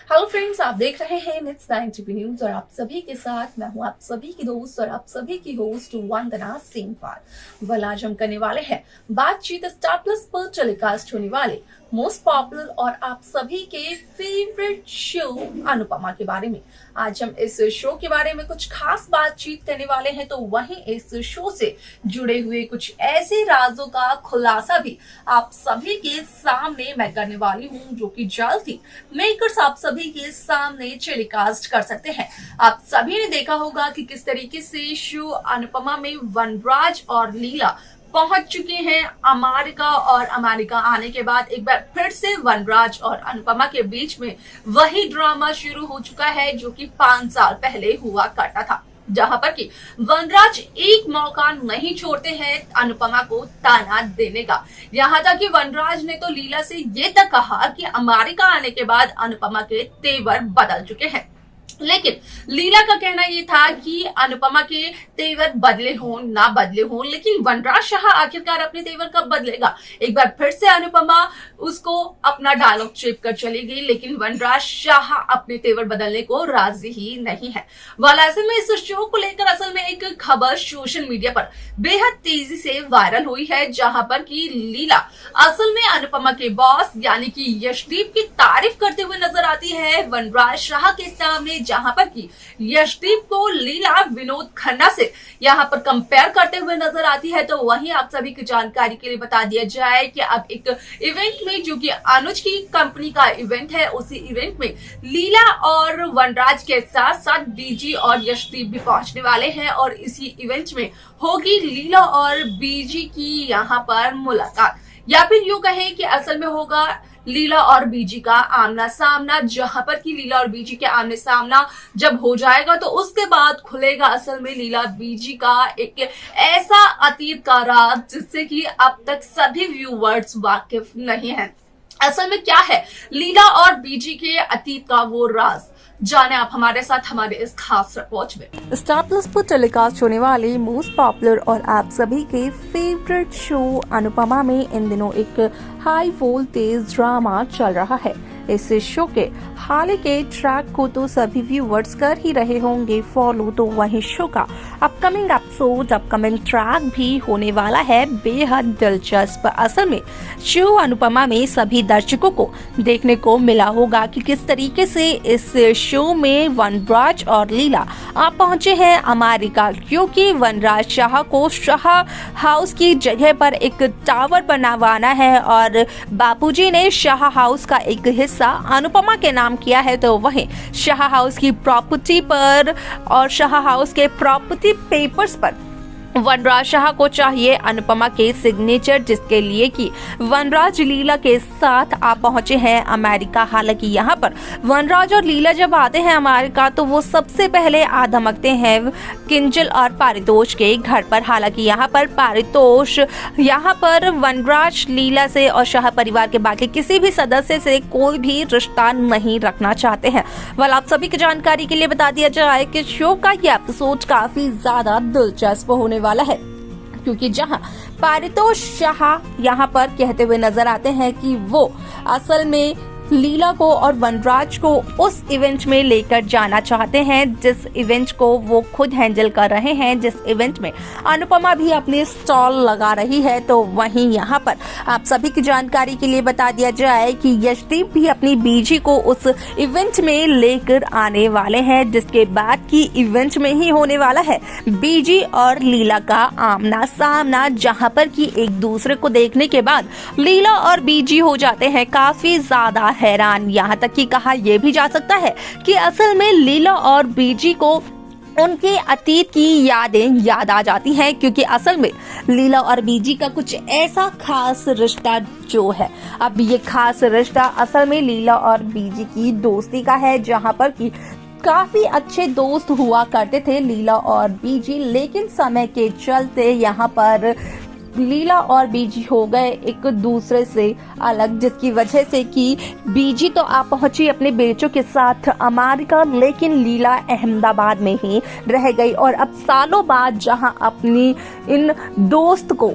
Hello friends, आप देख रहे हैं नेट्स 90 न्यूज और आप सभी के साथ मैं हूं आप सभी की दोस्त और आप सभी की होस्ट वंदना सिंह। आज हम करने वाले हैं बातचीत स्टार प्लस पर टेलीकास्ट होने वाले मोस्ट पॉपुलर और आप सभी के फेवरेट शो अनुपमा के बारे में। आज हम इस शो के बारे में कुछ खास बातचीत करने वाले हैं, तो वहीं इस शो से जुड़े हुए कुछ ऐसे राजों का खुलासा भी आप सभी के सामने मैं करने वाली हूं, जो कि जल्द ही मेकर्स आप सभी के सामने टेलीकास्ट कर सकते हैं। आप सभी ने देखा होगा कि किस तरीके से शो अनुपमा में वनराज और लीला पहुंच चुके हैं अमेरिका, और अमेरिका आने के बाद एक बार फिर से वनराज और अनुपमा के बीच में वही ड्रामा शुरू हो चुका है जो कि 5 साल पहले हुआ करता था, जहां पर कि वनराज एक मौका नहीं छोड़ते हैं अनुपमा को ताना देने का। यहां तक कि वनराज ने तो लीला से ये तक कहा कि अमेरिका आने के बाद अनुपमा के तेवर बदल चुके हैं, लेकिन लीला का कहना ये था कि अनुपमा के तेवर बदले हों ना बदले हों, लेकिन वनराज शाह आखिरकार अपने तेवर कब बदलेगा। एक बार फिर से अनुपमा उसको अपना डायलॉग चिप कर चली गई, लेकिन वनराज शाह अपने तेवर बदलने को राजी ही नहीं है। वाला ऐसे में इस शो को लेकर असल में एक खबर सोशल मीडिया पर बेहद तेजी से वायरल हुई है, जहां पर कि लीला असल में अनुपमा के बॉस यानी कि यशदीप की तारीफ करते हुए नजर आती है वनराज शाह के सामने, जहां पर कि यशदीप को लीला विनोद खन्ना से यहां पर कंपेयर करते हुए नजर आती है। तो वहीं आप सभी की जानकारी के लिए बता दिया जाए कि अब एक इवेंट में, जो कि अनुज की कंपनी का इवेंट है, उसी इवेंट में लीला और वनराज के साथ साथ बीजी और यशदीप भी पहुंचने वाले हैं, और इसी इवेंट में होगी लीला और बीजी की यहां पर मुलाकात, या फिर यूं कहें कि असल में होगा लीला और बीजी का आमना सामना, जहां पर कि लीला और बीजी के आमने सामना जब हो जाएगा तो उसके बाद खुलेगा असल में लीला बीजी का एक ऐसा अतीत का राज जिससे कि अब तक सभी व्यूवर्स वाकिफ नहीं हैं। असल में क्या है लीला और बीजी के अतीत का वो राज, जाने आप हमारे साथ हमारे इस खास रिपोर्ट में। स्टार प्लस पर टेलीकास्ट होने वाले मोस्ट पॉपुलर और आप सभी के फेवरेट शो अनुपमा में इन दिनों एक हाई वोल्टेज ड्रामा चल रहा है। इस शो के हाल के ट्रैक को तो सभी व्यूवर्स कर ही रहे होंगे फॉलो, तो वही शो का अपकमिंग एपिसोड, अपकमिंग ट्रैक भी होने वाला है बेहद दिलचस्प। असल में शो अनुपमा में सभी दर्शकों को देखने को मिला होगा कि किस तरीके से इस शो में वनराज और लीला आप पहुंचे हैं अमेरिका, क्योंकि वनराज शाह को शाह हाउस की जगह पर एक टावर बनवाना है और बापूजी ने शाह हाउस का एक हिस्सा अनुपमा के नाम किया है। तो वहीं शाह हाउस की प्रॉपर्टी पर और शाह हाउस के प्रॉपर्टी पेपर्स पर वनराज शाह को चाहिए अनुपमा के सिग्नेचर, जिसके लिए कि वनराज लीला के साथ आप पहुंचे हैं अमेरिका। हालांकि यहाँ पर वनराज और लीला जब आते हैं अमेरिका तो वो सबसे पहले आ धमकते हैं किंजल और पारितोष के घर पर। हालांकि यहाँ पर पारितोष यहाँ पर वनराज, लीला से और शाह परिवार के बाकी किसी भी सदस्य से कोई भी रिश्ता नहीं रखना चाहते हैं। वाल आप सभी की जानकारी के लिए बता दिया जाए कि शो का ये एपिसोड काफी ज्यादा दिलचस्प होने वाला है, क्योंकि जहां पारितोष शाह यहां पर कहते हुए नजर आते हैं कि वो असल में लीला को और वनराज को उस इवेंट में लेकर जाना चाहते हैं जिस इवेंट को वो खुद हैंडल कर रहे हैं, जिस इवेंट में अनुपमा भी अपनी स्टॉल लगा रही है। तो वहीं यहाँ पर आप सभी की जानकारी के लिए बता दिया जाए कि यशदीप भी अपनी बीजी को उस इवेंट में लेकर आने वाले हैं, जिसके बाद की इवेंट में ही होने वाला है बीजी और लीला का आमना सामना, जहाँ पर कि एक दूसरे को देखने के बाद लीला और बीजी हो जाते हैं काफी ज्यादा हैरान। यहाँ तक कि कहा यह भी जा सकता है कि असल में लीला और बीजी को उनके अतीत की यादें याद आ जाती हैं, क्योंकि असल में लीला और बीजी का कुछ ऐसा खास रिश्ता जो है, अब ये खास रिश्ता असल में लीला और बीजी की दोस्ती का है, जहां पर कि काफी अच्छे दोस्त हुआ करते थे लीला और बीजी, लेकिन समय के चलते यहाँ पर लीला और बीजी हो गए एक दूसरे से अलग, जिसकी वजह से कि बीजी तो आप पहुंची अपने बेटों के साथ अमेरिका, लेकिन लीला अहमदाबाद में ही रह गई। और अब सालों बाद जहां अपनी इन दोस्त को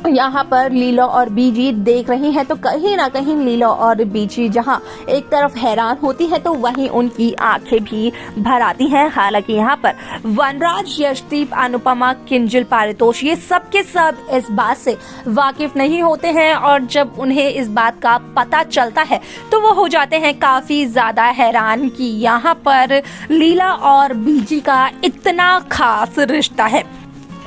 यहाँ पर लीला और बीजी देख रही हैं, तो कहीं ना कहीं लीला और बीजी जहाँ एक तरफ हैरान होती है तो वहीं उनकी आंखें भी भर आती हैं। हालांकि यहाँ पर वनराज, यशदीप, अनुपमा, किंजल, पारितोष ये सब के सब इस बात से वाकिफ नहीं होते हैं और जब उन्हें इस बात का पता चलता है तो वो हो जाते हैं काफी ज्यादा हैरान कि यहाँ पर लीला और बीजी का इतना खास रिश्ता है।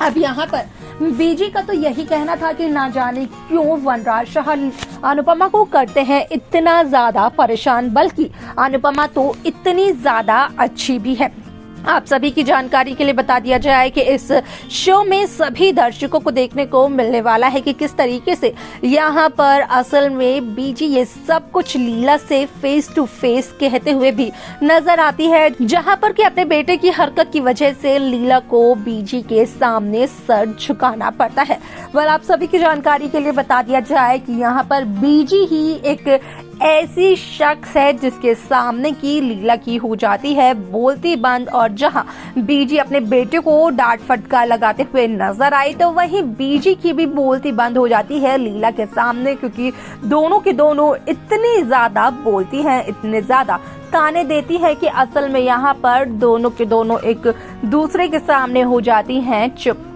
अब यहाँ पर बीजी का तो यही कहना था कि ना जाने क्यों वनराज शाह अनुपमा को करते हैं इतना ज्यादा परेशान, बल्कि अनुपमा तो इतनी ज्यादा अच्छी भी है। आप सभी की जानकारी के लिए बता दिया जाए कि इस शो में सभी दर्शकों को देखने को मिलने वाला है कि किस तरीके से यहाँ पर असल में बीजी ये सब कुछ लीला से फेस टू फेस कहते हुए भी नजर आती है, जहाँ पर कि अपने बेटे की हरकत की वजह से लीला को बीजी के सामने सर झुकाना पड़ता है। वह आप सभी की जानकारी के लिए बता दिया जाए कि यहाँ पर बीजी ही एक ऐसी शख्स है जिसके सामने की लीला की हो जाती है बोलती बंद, और जहां बीजी अपने बेटे को डांट फटकार लगाते हुए नजर आई तो वहीं बीजी की भी बोलती बंद हो जाती है लीला के सामने, क्योंकि दोनों के दोनों इतनी ज्यादा बोलती हैं, इतने ज्यादा ताने देती है कि असल में यहाँ पर दोनों के दोनों एक दूसरे के सामने हो जाती हैं चुप।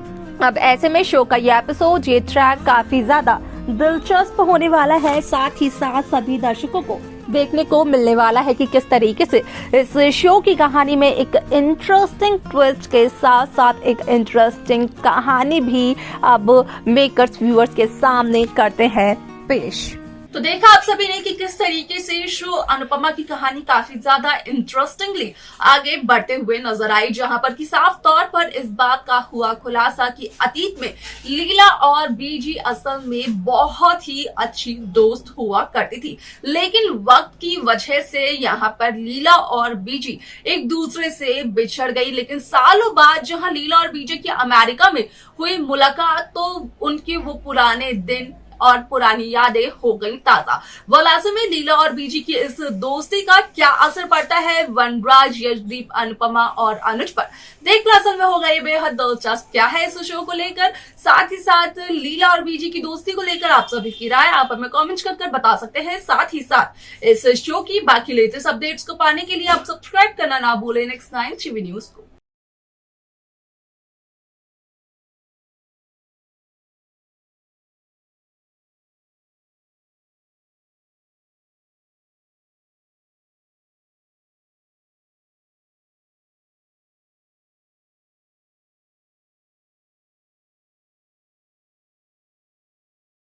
अब ऐसे में शो का ये एपिसोड, ये ट्रैक काफी ज्यादा दिलचस्प होने वाला है। साथ ही साथ सभी दर्शकों को देखने को मिलने वाला है कि किस तरीके से इस शो की कहानी में एक इंटरेस्टिंग ट्विस्ट के साथ साथ एक इंटरेस्टिंग कहानी भी अब मेकर्स व्यूअर्स के सामने करते हैं पेश। तो देखा आप सभी ने कि किस तरीके से शो अनुपमा की कहानी काफी ज्यादा इंटरेस्टिंगली आगे बढ़ते हुए नजर आई, जहां पर कि साफ तौर पर इस बात का हुआ खुलासा कि अतीत में लीला और बीजी असल में बहुत ही अच्छी दोस्त हुआ करती थी, लेकिन वक्त की वजह से यहाँ पर लीला और बीजी एक दूसरे से बिछड़ गई। लेकिन सालों बाद जहां लीला और बीजी की अमेरिका में हुई मुलाकात तो उनके वो पुराने दिन और पुरानी यादें हो गई ताजा। वलासे में लीला और बीजी की इस दोस्ती का क्या असर पड़ता है वनराज, यशदीप, अनुपमा और अनुज पर, देखना असल में होगा ये बेहद दिलचस्प। क्या है इस शो को लेकर, साथ ही साथ लीला और बीजी की दोस्ती को लेकर आप सभी की राय आप हमें कमेंट कर बता सकते हैं। साथ ही साथ इस शो की बाकी लेटेस्ट अपडेट्स को पाने के लिए आप सब्सक्राइब करना ना भूलें नेक्स्ट 9 टीवी न्यूज को।